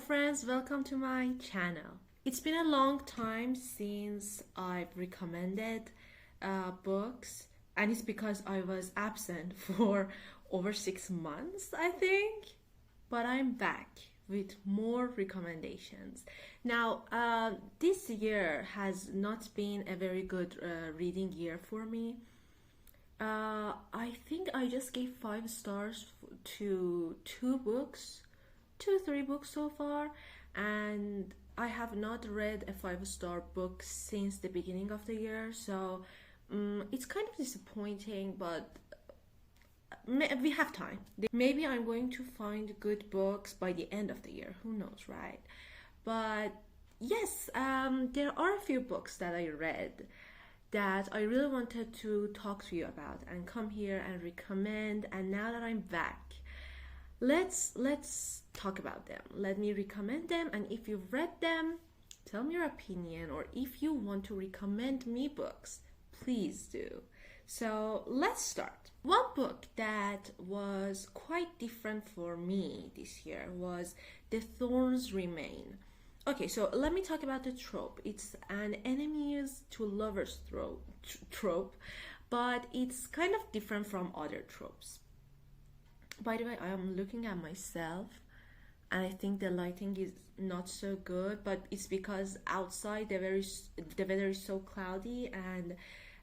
friends, welcome to my channel. It's been a long time since I've recommended books, and it's because I was absent for over 6 months, I think. But I'm back with more recommendations. Now, this year has not been a very good reading year for me. I think I just gave 5 stars to three books so far, and I have not read a 5-star book since the beginning of the year, so it's kind of disappointing, but we have time. Maybe I'm going to find good books by the end of the year, who knows, right? But yes, there are a few books that I read that I really wanted to talk to you about and come here and recommend. And now that I'm back, let's talk about them. Let me recommend them, and if you've read them, tell me your opinion, or if you want to recommend me books, please do. So let's start. One book that was quite different for me this year was The Thorns Remain. Okay, so let me talk about the trope. It's an enemies to lovers trope, but it's kind of different from other tropes. By the way, I am looking at myself, and I think the lighting is not so good, but it's because outside the weather is so cloudy, and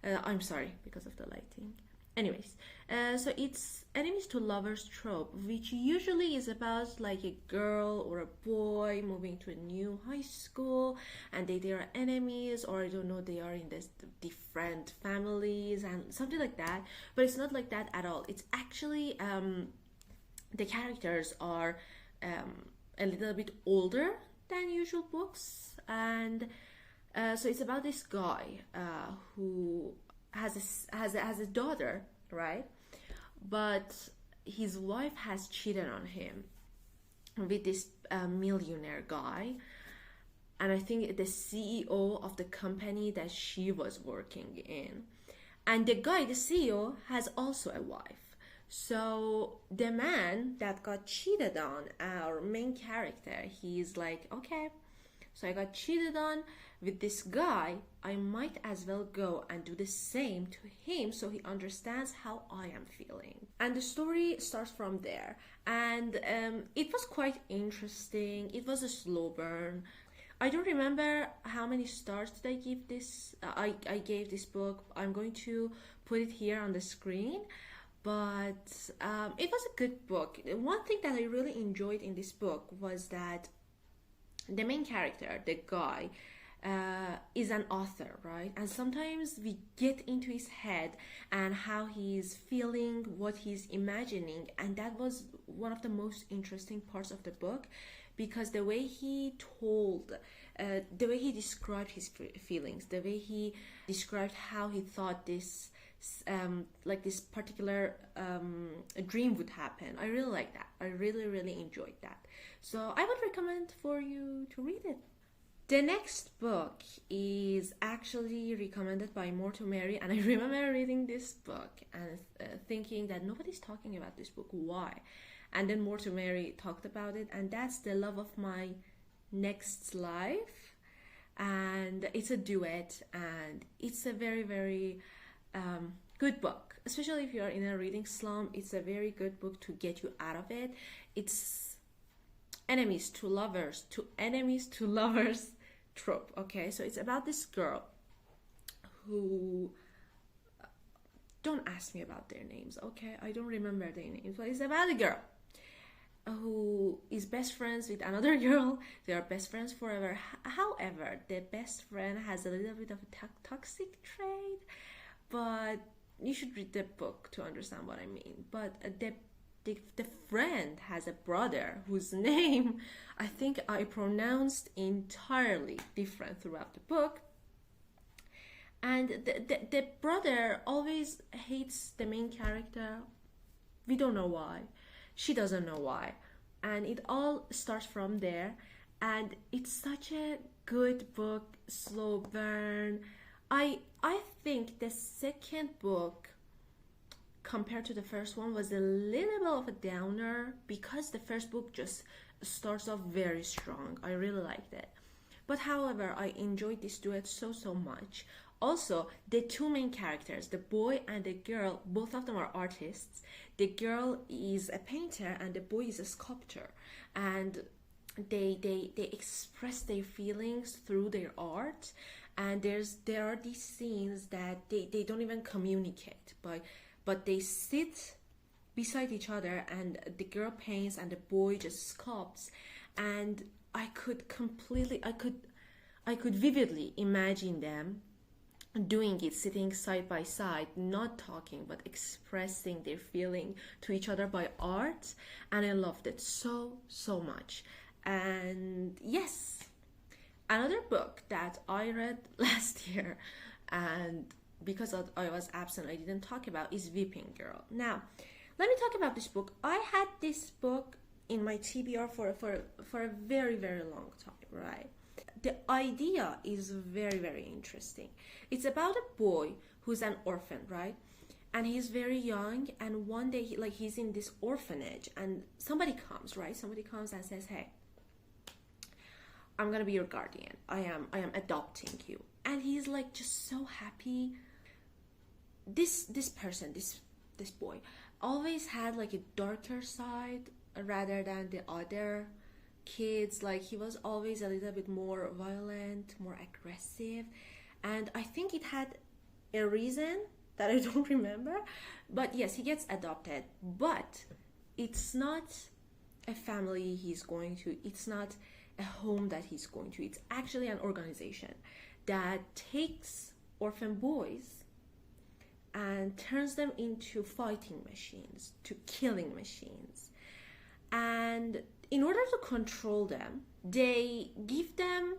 I'm sorry because of the lighting. Anyways, so it's enemies to lovers trope, which usually is about like a girl or a boy moving to a new high school, and they are enemies, or I don't know, they are in this different families and something like that. But it's not like that at all. It's actually the characters are a little bit older than usual books, and so it's about this guy who has a daughter, right? But his wife has cheated on him with this millionaire guy, and I think the CEO of the company that she was working in. And the guy, the CEO, has also a wife. So the man that got cheated on, our main character, he's like, okay, so I got cheated on with this guy, I might as well go and do the same to him so he understands how I am feeling. And the story starts from there. And it was quite interesting. It was a slow burn. I don't remember how many stars did I give this. I gave this book. I'm going to put it here on the screen. But it was a good book. One thing that I really enjoyed in this book was that the main character, the guy, is an author, right? And sometimes we get into his head and how he's feeling, what he's imagining, and that was one of the most interesting parts of the book, because the way he the way he described his feelings, the way he described how he thought this like this particular dream would happen. I really like that. I really enjoyed that. So I would recommend for you to read it. The next book is actually recommended by More to Mary, and I remember reading this book and thinking that nobody's talking about this book. Why? And then More to Mary talked about it, and that's The Love of My Next Life. And it's a duet, and it's a very good book, especially if you're in a reading slump. It's a very good book to get you out of it. It's enemies to lovers trope. Okay, so it's about this girl who, don't ask me about their names, okay? I don't remember their names, but it's about a girl who is best friends with another girl. They are best friends forever. However, the best friend has a little bit of a toxic trait, but you should read the book to understand what I mean. But the friend has a brother whose name I think I pronounced entirely different throughout the book. And the brother always hates the main character. We don't know why. She doesn't know why. And it all starts from there. And it's such a good book, slow burn. I think the second book compared to the first one was a little bit of a downer, because the first book just starts off very strong. I really liked it. But however, I enjoyed this duet so much. Also, the two main characters, the boy and the girl, both of them are artists. The girl is a painter and the boy is a sculptor. And they express their feelings through their art. And there are these scenes that they don't even communicate, but they sit beside each other and the girl paints and the boy just sculpts. And I could vividly imagine them doing it, sitting side by side, not talking but expressing their feeling to each other by art. And I loved it so much. And yes, another book that I read last year, and because I was absent I didn't talk about, is Weeping Girl. Now let me talk about this book. I had this book in my TBR for a very long time, right? The idea is very interesting. It's about a boy who's an orphan, right? And he's very young, and one day he's in this orphanage and somebody comes, right? Somebody comes and says, "Hey, I'm gonna be your guardian. I am adopting you." And he's like just so happy. This person, this boy, always had like a darker side rather than the other kids. Like he was always a little bit more violent, more aggressive, and I think it had a reason that I don't remember. But yes, he gets adopted, but it's not a family he's going to. It's not a home that he's going to. It's actually an organization that takes orphan boys and turns them into fighting machines, to killing machines. And in order to control them, they give them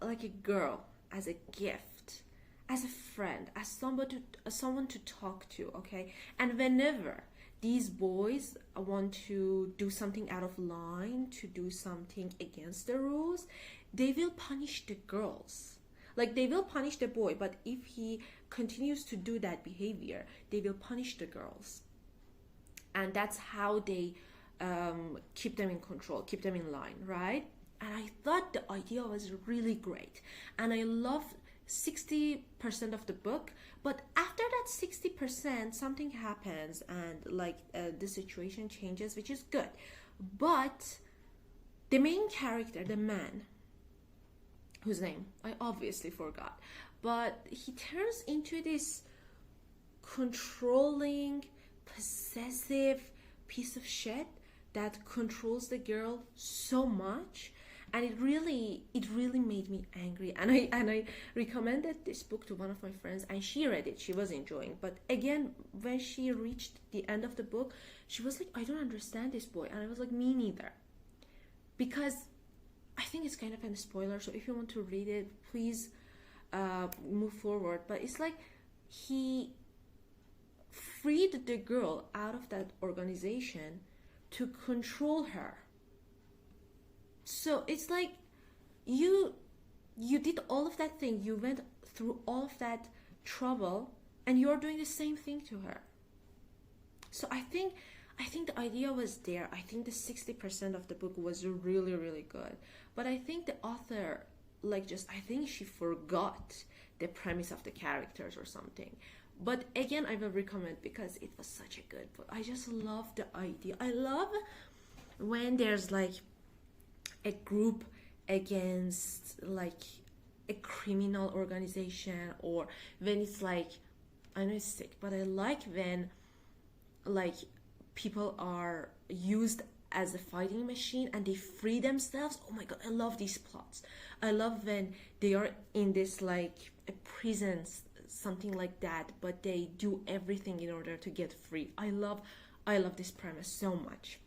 like a girl as a gift, as a friend, as someone to talk to, okay? And whenever these boys want to do something out of line, to do something against the rules, they will punish the girls. Like they will punish the boy, but if he continues to do that behavior, they will punish the girls. And that's how they keep them in control, keep them in line, right? And I thought the idea was really great. And I loved 60% of the book, but after that 60% something happens and the situation changes, which is good. But the main character, the man, whose name I obviously forgot, but he turns into this controlling, possessive piece of shit that controls the girl so much. And it really made me angry. And I recommended this book to one of my friends, and she read it. She was enjoying. But again, when she reached the end of the book, she was like, "I don't understand this boy." And I was like, "Me neither." Because I think it's kind of a spoiler. So if you want to read it, please move forward. But it's like he freed the girl out of that organization to control her. So it's like you did all of that thing, you went through all of that trouble, and you're doing the same thing to her. So I think the idea was there. I think the 60% of the book was really good. But I think the author I think she forgot the premise of the characters or something. But again, I will recommend because it was such a good book. I just love the idea. I love when there's a group against a criminal organization, or when it's I know it's sick, but I like when people are used as a fighting machine and they free themselves. Oh my god, I love these plots. I love when they are in this a prison, something like that, but they do everything in order to get free. I love this premise so much.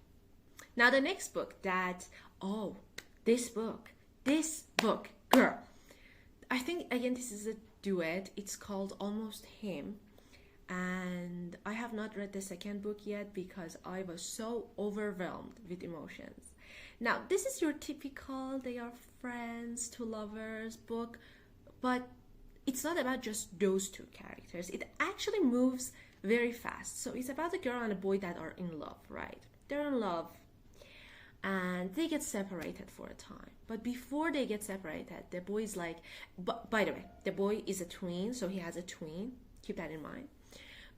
Now the next book this book, girl. I think again this is a duet. It's called Almost Him, and I have not read the second book yet because I was so overwhelmed with emotions. Now this is your typical they are friends to lovers book, but it's not about just those two characters. It actually moves very fast. So it's about a girl and a boy that are in love, right? They're in love and they get separated for a time. But before they get separated, the boy is like, by the way, the boy is a twin, so he has a twin. Keep that in mind.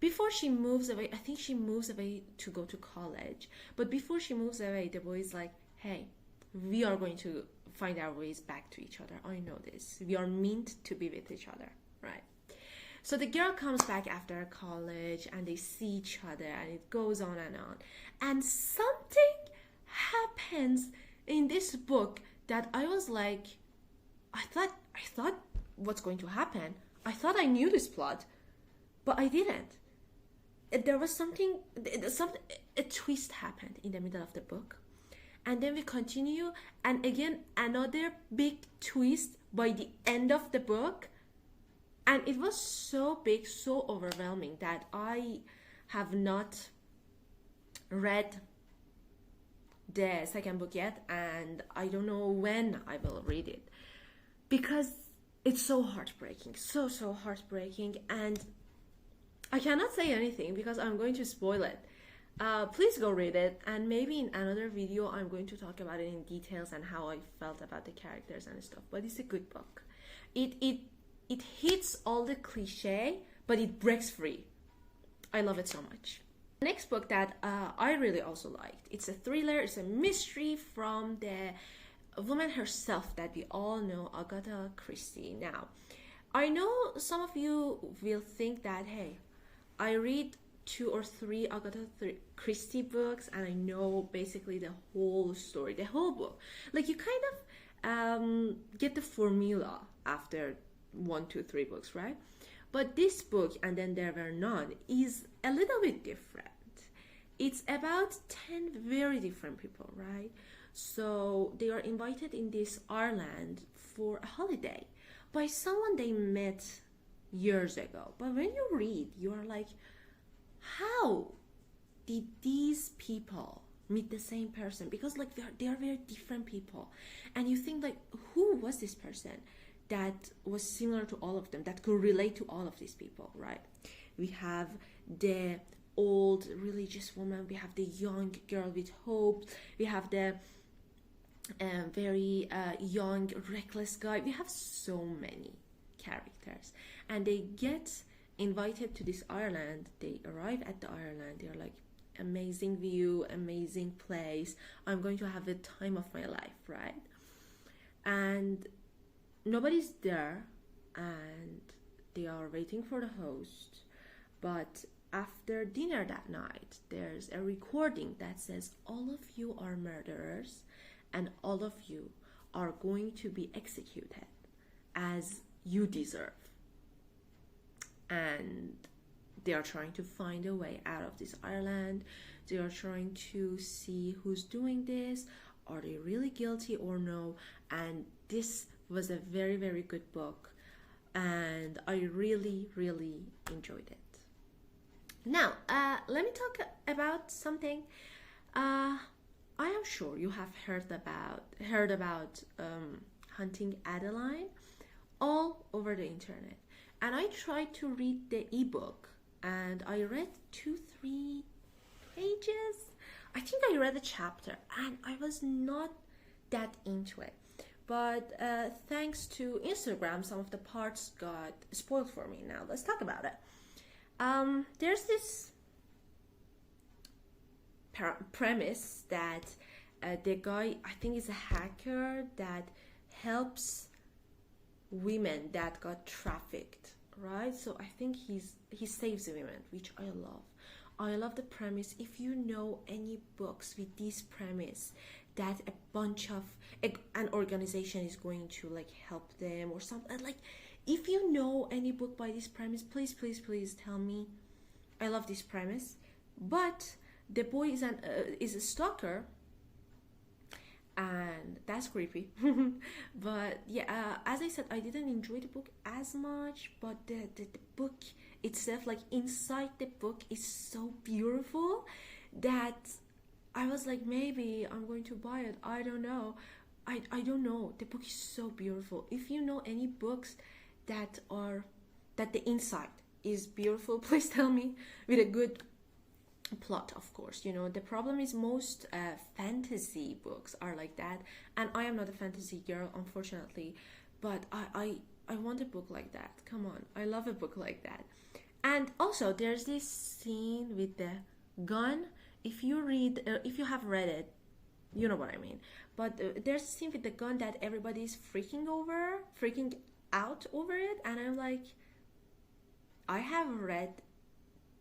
Before she moves away, I think she moves away to go to college. But before she moves away, the boy is like, hey, we are going to find our ways back to each other. I know this. We are meant to be with each other, right? So the girl comes back after college and they see each other and it goes on and on. And something happens in this book that I was like, I thought what's going to happen? I thought I knew this plot, but I didn't. There was something, a twist happened in the middle of the book. And then we continue, and again, another big twist by the end of the book. And it was so big, so overwhelming that I have not read the second book yet, and I don't know when I will read it, because it's so heartbreaking, so heartbreaking, and I cannot say anything because I'm going to spoil it. Please go read it, and maybe in another video I'm going to talk about it in details and how I felt about the characters and stuff. But it's a good book. It hits all the cliche, but it breaks free. I love it so much. The next book that I really also liked, it's a thriller, it's a mystery from the woman herself that we all know, Agatha Christie. Now, I know some of you will think that, hey, I read 2 or 3 Agatha Christie books and I know basically the whole story, the whole book. Like, you kind of get the formula after 1, 2, 3 books, right? But this book, And Then There Were None, is a little bit different. It's about 10 very different people, right? So they are invited in this Ireland for a holiday by someone they met years ago. But when you read, you are like, how did these people meet the same person? Because like they are very different people, and you think like, who was this person that was similar to all of them, that could relate to all of these people, right? We have the old religious woman, we have the young girl with hope, we have the very young reckless guy. We have so many characters, and they get invited to this Ireland. They arrive at the Ireland, they're like, amazing view, amazing place, I'm going to have the time of my life, right? And nobody's there, and they are waiting for the host. But after dinner that night, there's a recording that says, all of you are murderers and all of you are going to be executed as you deserve. And they are trying to find a way out of this island. They are trying to see who's doing this. Are they really guilty or no? And this was a very, very good book, and I really, really enjoyed it. Now, let me talk about something. I am sure you have heard about Haunting Adeline all over the internet, and I tried to read the ebook, and I read 2-3 pages. I think I read a chapter, and I was not that into it. But thanks to Instagram, some of the parts got spoiled for me. Now let's talk about it. There's this premise that the guy, I think, is a hacker that helps women that got trafficked, right? So I think he saves women, which I love. I love the premise. If you know any books with this premise, that a bunch of an organization is going to like help them or something, like, if you know any book by this premise, please tell me. I love this premise. But the boy is a stalker, and that's creepy. But yeah, as I said, I didn't enjoy the book as much, but the book itself, like inside the book, is so beautiful that I was like, maybe I'm going to buy it. I don't know. I don't know. The book is so beautiful. If you know any books that the inside is beautiful, please tell me, with a good plot, of course. You know, the problem is most fantasy books are like that, and I am not a fantasy girl, unfortunately, but I want a book like that. Come on, I love a book like that. And also, there's this scene with the gun. If you have read it, you know what I mean. But there's a scene with the gun that everybody's freaking out over it, and I'm like, I have read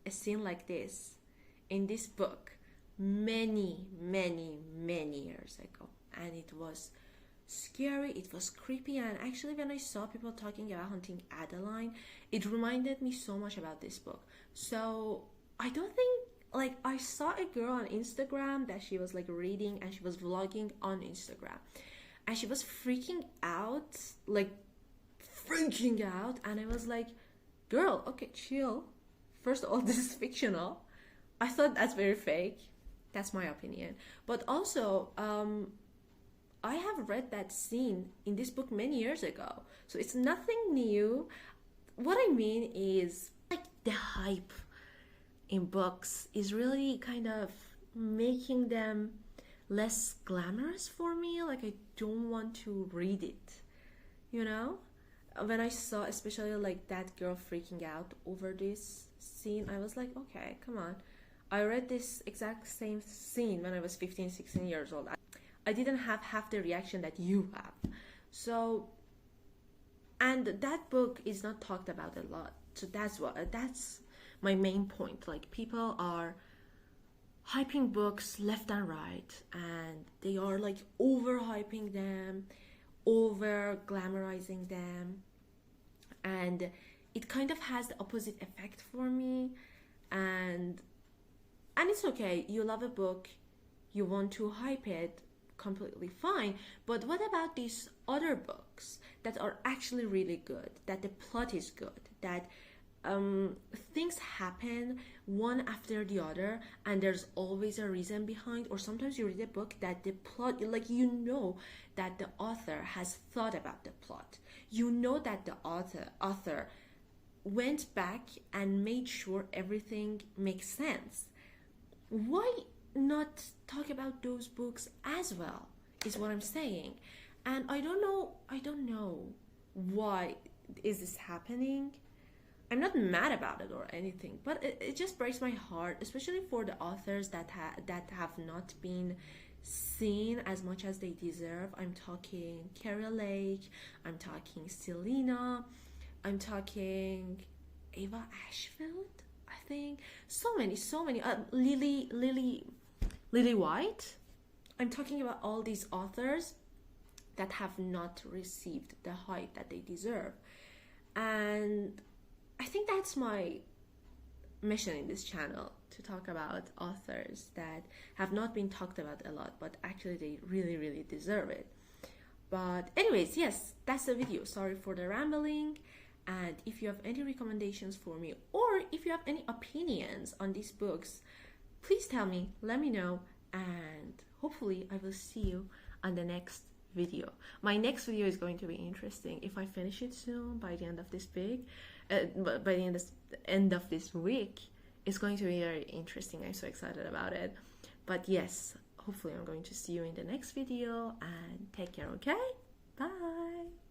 a scene like this in this book many years ago, and it was scary, it was creepy. And actually, when I saw people talking about Haunting Adeline, it reminded me so much about this book. So I don't think, like, I saw a girl on Instagram that she was like reading, and she was vlogging on Instagram, and she was freaking out, like freaking out, and I was like, girl, okay, chill. First of all, this is fictional. I thought that's very fake. That's my opinion. But also, I have read that scene in this book many years ago, so it's nothing new. What I mean is, like, the hype in books is really kind of making them less glamorous for me. Like, I don't want to read it, you know? When I saw especially like that girl freaking out over this scene, I was like, okay, come on. I read this exact same scene when I was 15, 16 years old. I didn't have half the reaction that you have. So, and that book is not talked about a lot. So that's my main point. Like, people are hyping books left and right, and they are like overhyping them, over glamorizing them, and it kind of has the opposite effect for me. And it's okay, you love a book, you want to hype it, completely fine. But what about these other books that are actually really good, that the plot is good, that things happen one after the other, and there's always a reason behind? Or sometimes you read a book that the plot, like, you know that the author has thought about the plot, you know that the author went back and made sure everything makes sense. Why not talk about those books as well, is what I'm saying. And I don't know why is this happening. I'm not mad about it or anything, but it just breaks my heart, especially for the authors that have not been seen as much as they deserve. I'm talking Carrie Lake, I'm talking Selena, I'm talking Ava Ashfield, I think. So many. Lily White. I'm talking about all these authors that have not received the hype that they deserve. And I think that's my mission in this channel, to talk about authors that have not been talked about a lot, but actually they really deserve it. But anyways, yes, that's the video. Sorry for the rambling. And if you have any recommendations for me, or if you have any opinions on these books, please tell me, let me know, and hopefully I will see you on the next video. My next video is going to be interesting. If I finish it soon, by the end of this by the end of this week, it's going to be very interesting. I'm so excited about it. But yes, hopefully I'm going to see you in the next video, and take care, okay? Bye!